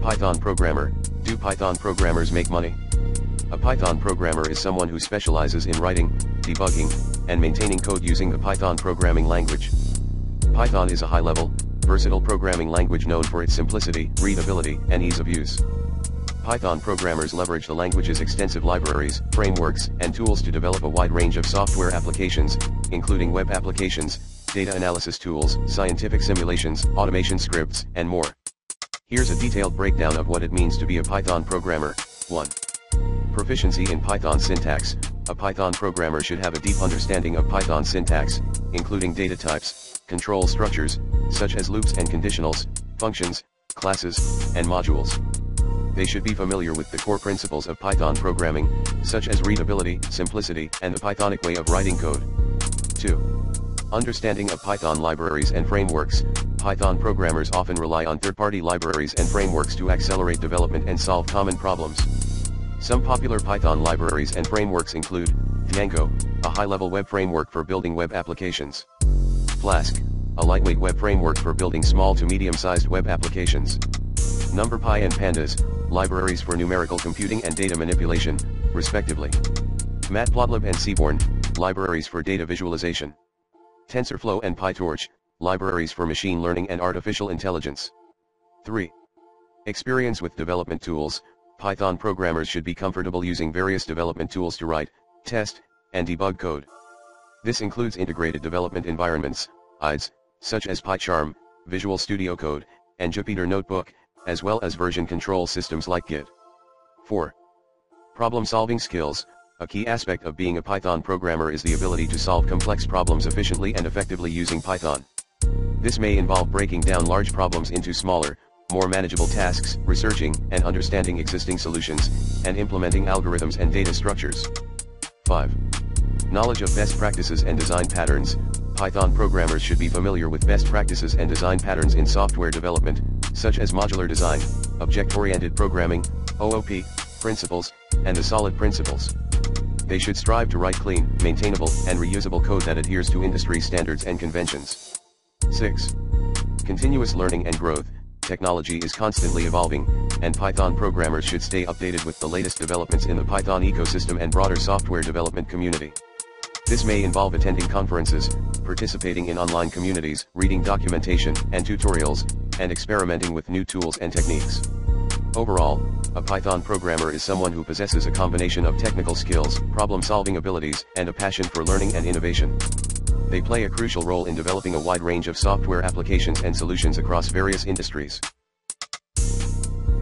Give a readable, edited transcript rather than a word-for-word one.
Python programmer. Do Python programmers make money? A Python programmer is someone who specializes in writing, debugging, and maintaining code using a Python programming language. Python is a high-level, versatile programming language known for its simplicity, readability, and ease of use. Python programmers leverage the language's extensive libraries, frameworks, and tools to develop a wide range of software applications, including web applications, data analysis tools, scientific simulations, automation scripts, and more. Here's a detailed breakdown of what it means to be a Python programmer. 1. Proficiency in Python syntax. A Python programmer should have a deep understanding of Python syntax, including data types, control structures, such as loops and conditionals, functions, classes, and modules. They should be familiar with the core principles of Python programming, such as readability, simplicity, and the Pythonic way of writing code. 2. Understanding of Python libraries and frameworks. Python programmers often rely on third-party libraries and frameworks to accelerate development and solve common problems. Some popular Python libraries and frameworks include Django, a high-level web framework for building web applications; Flask, a lightweight web framework for building small to medium-sized web applications; NumPy and Pandas, libraries for numerical computing and data manipulation, respectively; Matplotlib and Seaborn, libraries for data visualization; TensorFlow and PyTorch, libraries for machine learning and artificial intelligence. 3. Experience with development tools. Python programmers should be comfortable using various development tools to write, test, and debug code. This includes integrated development environments, IDEs, such as PyCharm, Visual Studio Code, and Jupyter Notebook, as well as version control systems like Git. 4. Problem-solving skills. A key aspect of being a Python programmer is the ability to solve complex problems efficiently and effectively using Python. This may involve breaking down large problems into smaller, more manageable tasks, researching and understanding existing solutions, and implementing algorithms and data structures. 5. Knowledge of best practices and design patterns. Python programmers should be familiar with best practices and design patterns in software development, such as modular design, object-oriented programming, OOP, principles, and the solid principles. They should strive to write clean, maintainable, and reusable code that adheres to industry standards and conventions. 6. Continuous learning and growth. Technology is constantly evolving, and Python programmers should stay updated with the latest developments in the Python ecosystem and broader software development community. This may involve attending conferences, participating in online communities, reading documentation and tutorials, and experimenting with new tools and techniques. Overall, a Python programmer is someone who possesses a combination of technical skills, problem-solving abilities, and a passion for learning and innovation. They play a crucial role in developing a wide range of software applications and solutions across various industries.